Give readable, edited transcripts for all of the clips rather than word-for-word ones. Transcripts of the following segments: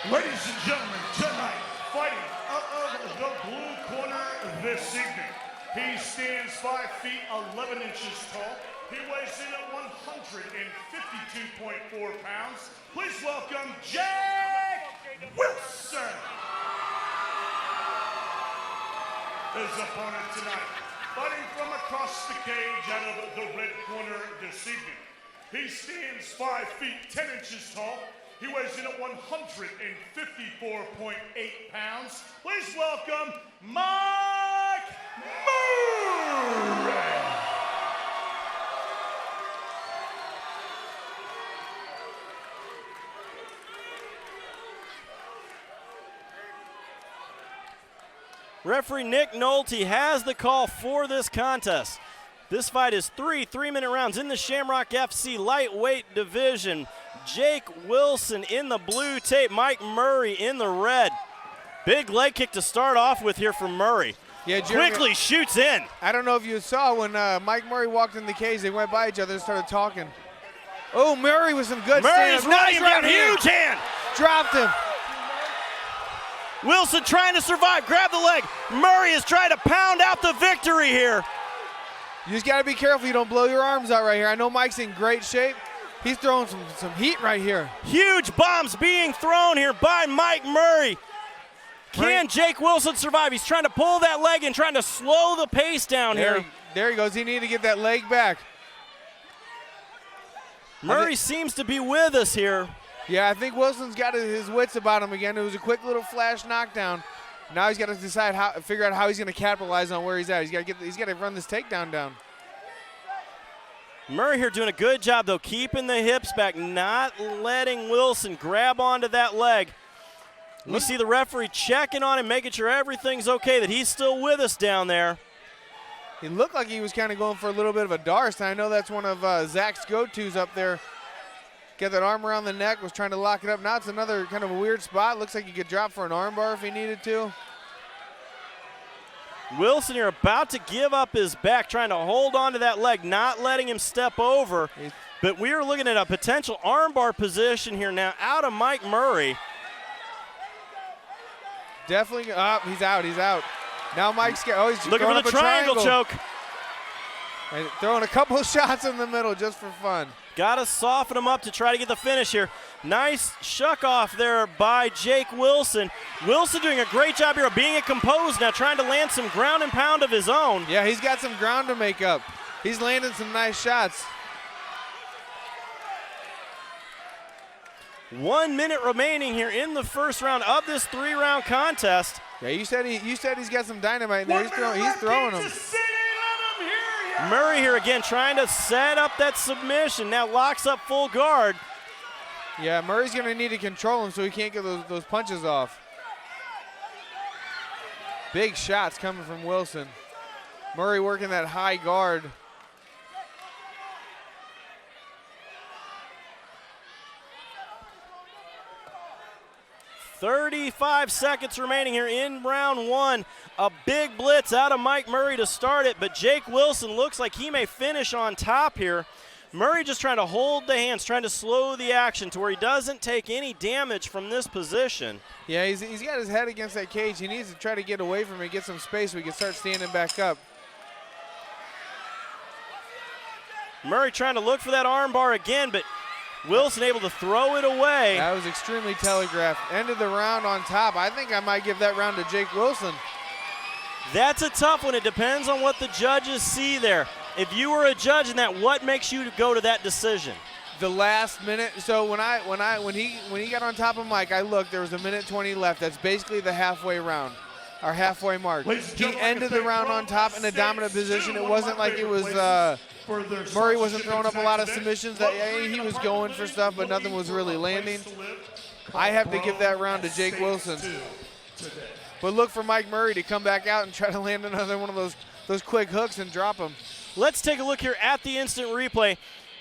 Ladies and gentlemen, tonight, fighting out of the blue corner this evening. He stands 5 feet 11 inches tall. He weighs in at 152.4 pounds. Please welcome Jake Wilson. His opponent tonight, fighting from across the cage out of the red corner this evening. He stands 5 feet 10 inches tall. He weighs in at 154.8 pounds. Please welcome Mike Murray. Referee Nick Nolte has the call for this contest. This fight is three-minute rounds in the Shamrock FC lightweight division. Jake Wilson in the blue tape, Mike Murray in the red. Big leg kick to start off with here from Murray. Yeah, Jeremy, quickly shoots in. I don't know if you saw when Mike Murray walked in the cage, they went by each other and started talking. Oh, Murray with some good Murray's stand-up. knocking down, huge hand. Dropped him. Wilson trying to survive, grab the leg. Murray is trying to pound out the victory here. You just got to be careful you don't blow your arms out right here. I know Mike's in great shape. He's throwing some heat right here. Huge bombs being thrown here by Mike Murray. Can Jake Wilson survive? He's trying to pull that leg and trying to slow the pace down here. There he goes. He needed to get that leg back. Murray seems to be with us here. Yeah, I think Wilson's got his wits about him again. It was a quick little flash knockdown. Now he's got to figure out how he's going to capitalize on where he's at. He's got to run this takedown down. Murray here doing a good job, though, keeping the hips back, not letting Wilson grab onto that leg. We see the referee checking on him, making sure everything's okay, that he's still with us down there. He looked like he was kind of going for a little bit of a Darce. I know that's one of Zach's go-tos up there. Get that arm around the neck, was trying to lock it up. Now it's another kind of a weird spot. Looks like he could drop for an arm bar if he needed to. Wilson here about to give up his back, trying to hold on to that leg, not letting him step over. But we are looking at a potential armbar position here now out of Mike Murray. Definitely, he's out, he's out. Now Mike's he's looking for the triangle choke. And throwing a couple of shots in the middle just for fun. Got to soften him up to try to get the finish here. Nice shuck off there by Jake Wilson. Wilson doing a great job here of being composed now, trying to land some ground and pound of his own. Yeah, he's got some ground to make up. He's landing some nice shots. 1 minute remaining here in the first round of this three-round contest. Yeah, you said he's got some dynamite in there. He's throwing them. Murray here again trying to set up that submission. Now locks up full guard. Yeah, Murray's going to need to control him so he can't get those punches off. Big shots coming from Wilson. Murray working that high guard. "35 seconds remaining here in round one. A big blitz out of Mike Murray to start it, but Jake Wilson looks like he may finish on top here. Murray just trying to hold the hands, trying to slow the action to where he doesn't take any damage from this position. Yeah, he's got his head against that cage. He needs to try to get away from it, get some space so he can start standing back up. Murray trying to look for that arm bar again, but Wilson able to throw it away. That was extremely telegraphed. Ended the round on top. I think I might give that round to Jake Wilson. That's a tough one. It depends on what the judges see there. If you were a judge in that, what makes you go to that decision? The last minute. So when he got on top of Mike, I looked. There was a minute 20 left. That's basically the halfway round, our halfway mark. He ended the round on top in a dominant position. It wasn't like it was Murray wasn't throwing up a lot of submissions. He was going for stuff, but nothing was really landing. I have to give that round to Jake Wilson. But look for Mike Murray to come back out and try to land another one of those quick hooks and drop him. Let's take a look here at the instant replay.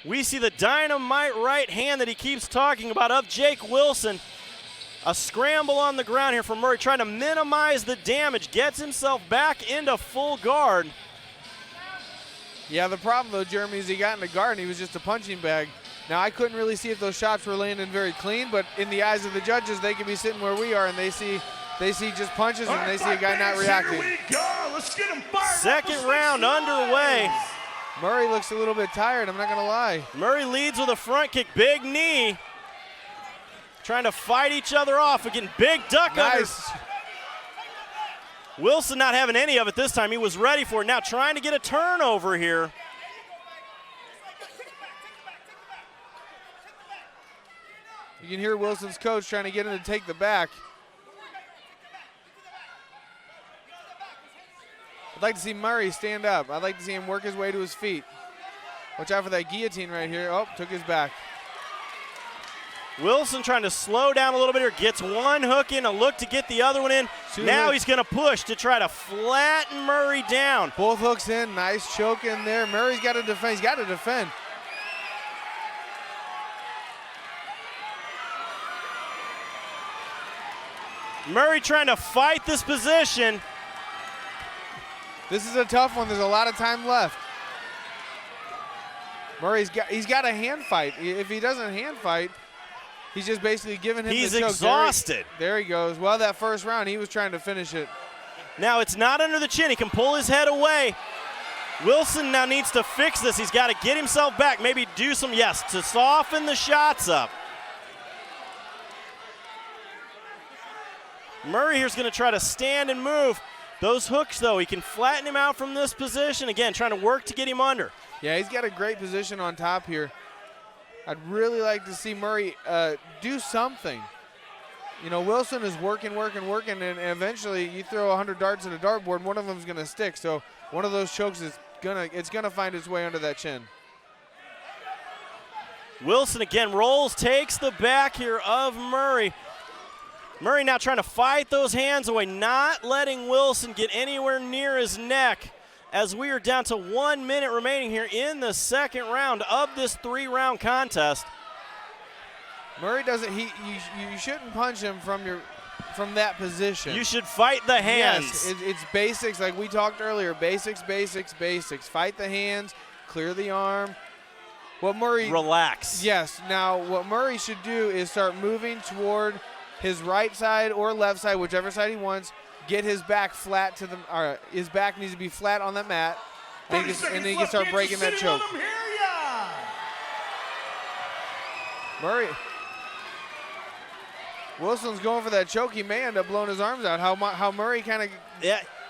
We see the dynamite right hand that he keeps talking about of Jake Wilson. A scramble on the ground here for Murray, trying to minimize the damage, gets himself back into full guard. Yeah, the problem though, Jeremy, is he got in the guard and he was just a punching bag. Now, I couldn't really see if those shots were landing very clean, but in the eyes of the judges, they could be sitting where we are, and they see just punches, and they see a guy not reacting. Here we go. Let's get him fired. Second round underway. Murray looks a little bit tired, I'm not going to lie. Murray leads with a front kick, big knee. Trying to fight each other off. Again, big duck Nice. under. Wilson not having any of it this time. He was ready for it. Now trying to get a turnover here. You can hear Wilson's coach trying to get him to take the back. I'd like to see Murray stand up. I'd like to see him work his way to his feet. Watch out for that guillotine right here. Oh, took his back. Wilson trying to slow down a little bit here. Gets one hook in, a look to get the other one in. Now he's going to push to try to flatten Murray down. Both hooks in. Nice choke in there. Murray's got to defend. He's got to defend. Murray trying to fight this position. This is a tough one. There's a lot of time left. He's got a hand fight. If he doesn't hand fight, he's just basically giving him He's the choke. exhausted. There he goes. Well, that first round, he was trying to finish it. Now it's not under the chin. He can pull his head away. Wilson now needs to fix this. He's got to get himself back. Maybe do some, to soften the shots up. Murray here's going to try to stand and move. Those hooks, though, he can flatten him out from this position. Again, trying to work to get him under. Yeah, he's got a great position on top here. I'd really like to see Murray do something. You know, Wilson is working, and eventually you throw 100 darts at a dartboard, and one of them's going to stick. So one of those chokes is gonna find its way under that chin. Wilson again rolls, takes the back here of Murray. Murray now trying to fight those hands away, not letting Wilson get anywhere near his neck as we are down to 1 minute remaining here in the second round of this 3-round contest. Murray doesn't, you shouldn't punch him from that position. You should fight the hands. Yes, it's basics like we talked earlier, basics. Fight the hands, clear the arm. What Murray, relax. Yes, now what Murray should do is start moving toward his right side or left side, whichever side he wants. Get his back flat to the. His back needs to be flat on that mat, and he can start breaking that choke. Murray. Wilson's going for that choke. He may end up blowing his arms out. How Murray kind of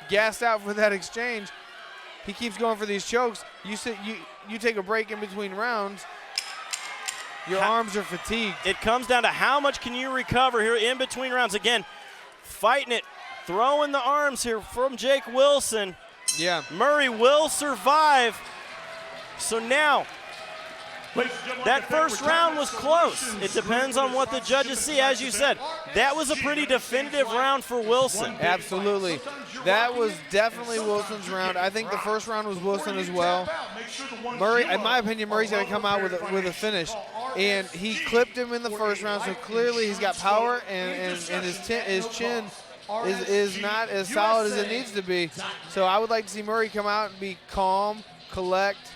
gassed out for that exchange. He keeps going for these chokes. You take a break in between rounds. Your arms are fatigued. It comes down to how much can you recover here in between rounds. Again, fighting it, throwing the arms here from Jake Wilson. Yeah. Murray will survive. So now, that first round was close. It depends on what the judges see. As you said, that was a pretty definitive round for Wilson. Absolutely. That was definitely Wilson's round. I think the first round was Wilson as well. Murray, in my opinion, Murray's got to come out with a finish. And he clipped him in the first round, so clearly he's got power, and his chin is not as solid as it needs to be. So I would like to see Murray come out and be calm, collect,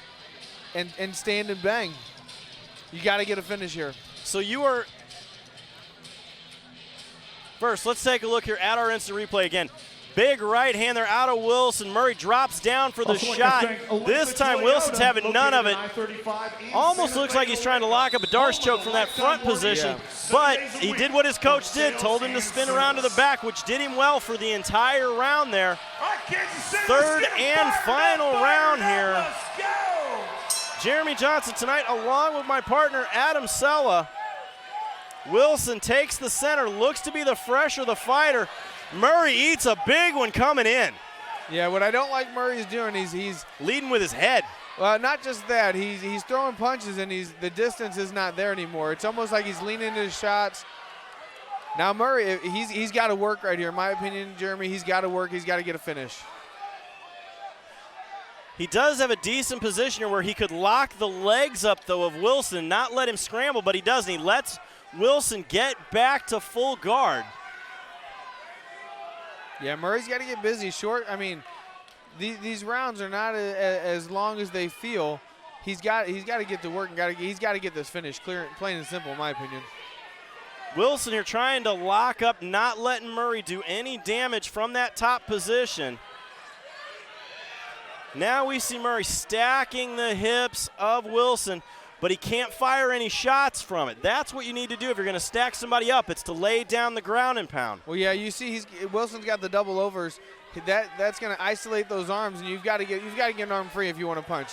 and stand and bang. You got to get a finish here. So you are first. Let's take a look here at our instant replay again. Big right hand there out of Wilson. Murray drops down for the shot. This time Wilson's having none of it. Almost looks like he's trying to lock up a Darce choke from that front position. But he did what his coach did, told him to spin around to the back, which did him well for the entire round there. Third and final round here. Jeremy Johnson tonight along with my partner Adam Sella. Wilson takes the center, looks to be the fresher, the fighter. Murray eats a big one coming in. Yeah, what I don't like Murray's doing, he's leading with his head. Well, not just that, he's throwing punches and the distance is not there anymore. It's almost like he's leaning into his shots. Now Murray, he's got to work right here. In my opinion, Jeremy, he's got to work. He's got to get a finish. He does have a decent position here where he could lock the legs up, though, of Wilson, not let him scramble, but he doesn't. He lets Wilson get back to full guard. Yeah, Murray's got to get busy. Short, I mean, these rounds are not as long as they feel. he's got to get to work and he's got to get this finish clear, plain and simple, in my opinion. Wilson here trying to lock up, not letting Murray do any damage from that top position. Now we see Murray stacking the hips of Wilson, but he can't fire any shots from it. That's what you need to do if you're going to stack somebody up. It's to lay down the ground and pound. Well, yeah, you see Wilson's got the double overs. That's going to isolate those arms, and you've got to get an arm free if you want to punch.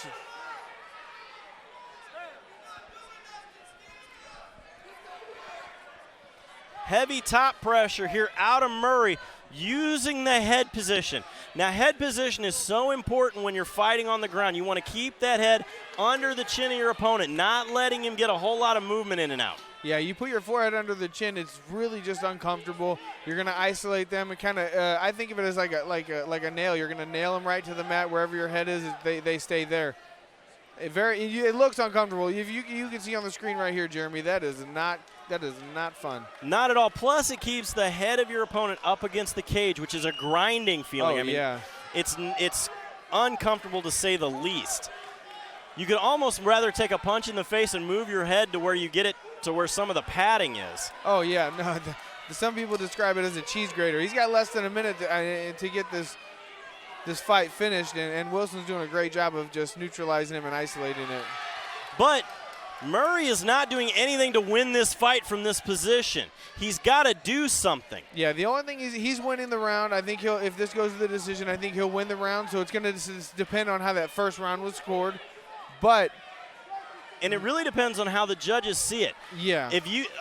Heavy top pressure here out of Murray, using the head position. Now, head position is so important when you're fighting on the ground. You want to keep that head under the chin of your opponent, not letting him get a whole lot of movement in and out. Yeah, you put your forehead under the chin, it's really just uncomfortable. You're going to isolate them and kind of, I think of it as like a nail. You're going to nail them right to the mat. Wherever your head is, they stay there. It looks uncomfortable. You can see on the screen right here, Jeremy, that is not fun. Not at all. Plus, it keeps the head of your opponent up against the cage, which is a grinding feeling. Oh, yeah. It's uncomfortable to say the least. You could almost rather take a punch in the face and move your head to where you get it to where some of the padding is. Oh, yeah. No, some people describe it as a cheese grater. He's got less than a minute to get this fight finished, and Wilson's doing a great job of just neutralizing him and isolating it. But Murray is not doing anything to win this fight from this position. He's got to do something. Yeah, the only thing is he's winning the round. I think if this goes to the decision, I think he'll win the round. So it's going to depend on how that first round was scored. And it really depends on how the judges see it. Yeah.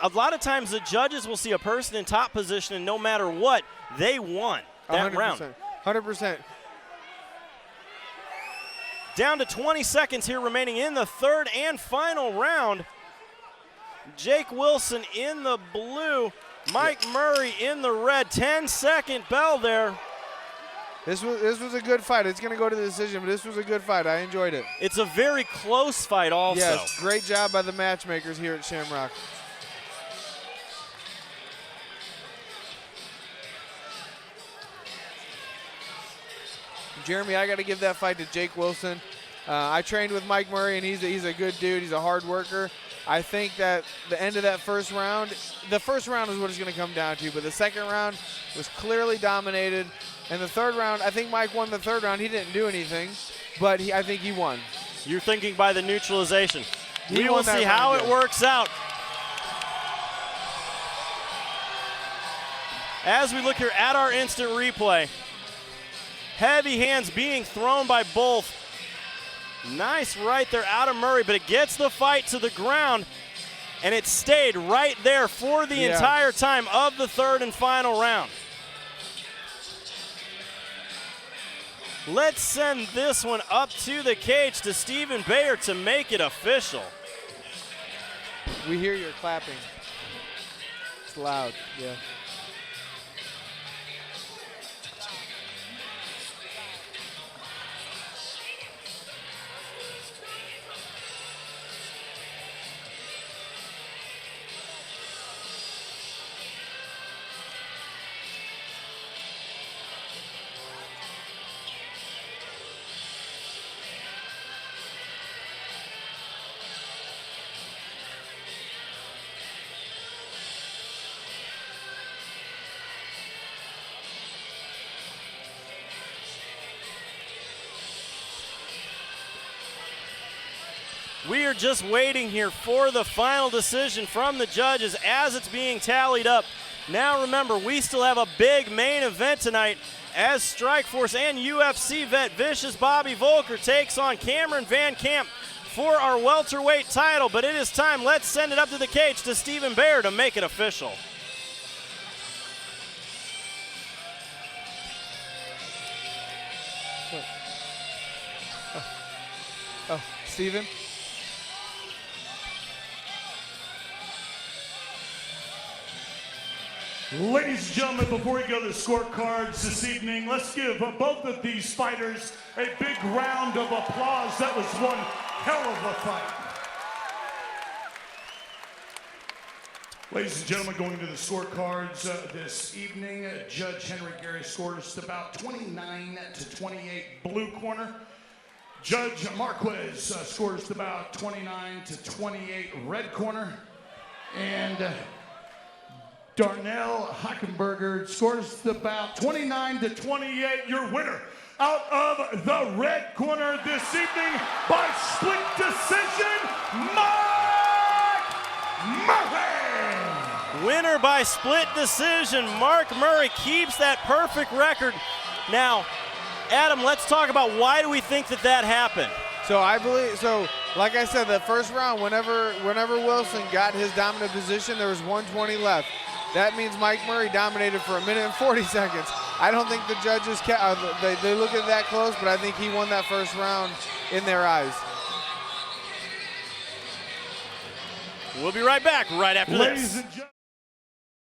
A lot of times the judges will see a person in top position, and no matter what, they won that 100%, round. 100%. Down to 20 seconds here remaining in the third and final round. Jake Wilson in the blue, Mike Murray in the red. 10-second bell there. This was a good fight. It's going to go to the decision, but this was a good fight. I enjoyed it. It's a very close fight also. Yes, great job by the matchmakers here at Shamrock. Jeremy, I got to give that fight to Jake Wilson. I trained with Mike Murray, and he's a good dude. He's a hard worker. I think that the end of that first round, the first round is what it's going to come down to, but the second round was clearly dominated. And the third round, I think Mike won the third round. He didn't do anything, but I think he won. You're thinking by the neutralization. We will see how it works out. As we look here at our instant replay, heavy hands being thrown by both. Nice right there out of Murray, but it gets the fight to the ground, and it stayed right there for the entire time of the third and final round. Let's send this one up to the cage to Stephen Bayer to make it official. We hear your clapping. It's loud, yeah. We are just waiting here for the final decision from the judges as it's being tallied up. Now remember, we still have a big main event tonight as Strikeforce and UFC vet Vicious Bobby Volker takes on Cameron Van Camp for our welterweight title. But it is time. Let's send it up to the cage to Stephen Bayer to make it official. Oh, Stephen? Ladies and gentlemen, before we go to the scorecards this evening, let's give both of these fighters a big round of applause. That was one hell of a fight. Ladies and gentlemen, going to the scorecards this evening, Judge Henry Gary scored us about 29-28 blue corner. Judge Marquez scores the bout 29-28 red corner. And Darnell Hockenberger scores the bout 29-28. Your winner out of the red corner this evening by split decision, Mark Murray. Winner by split decision. Mark Murray keeps that perfect record. Now, Adam, let's talk about why do we think that happened? So I believe, like I said, the first round, whenever Wilson got his dominant position, there was 120 left. That means Mike Murray dominated for 1 minute and 40 seconds. I don't think the judges, they look at that close, but I think he won that first round in their eyes. We'll be right back right after this.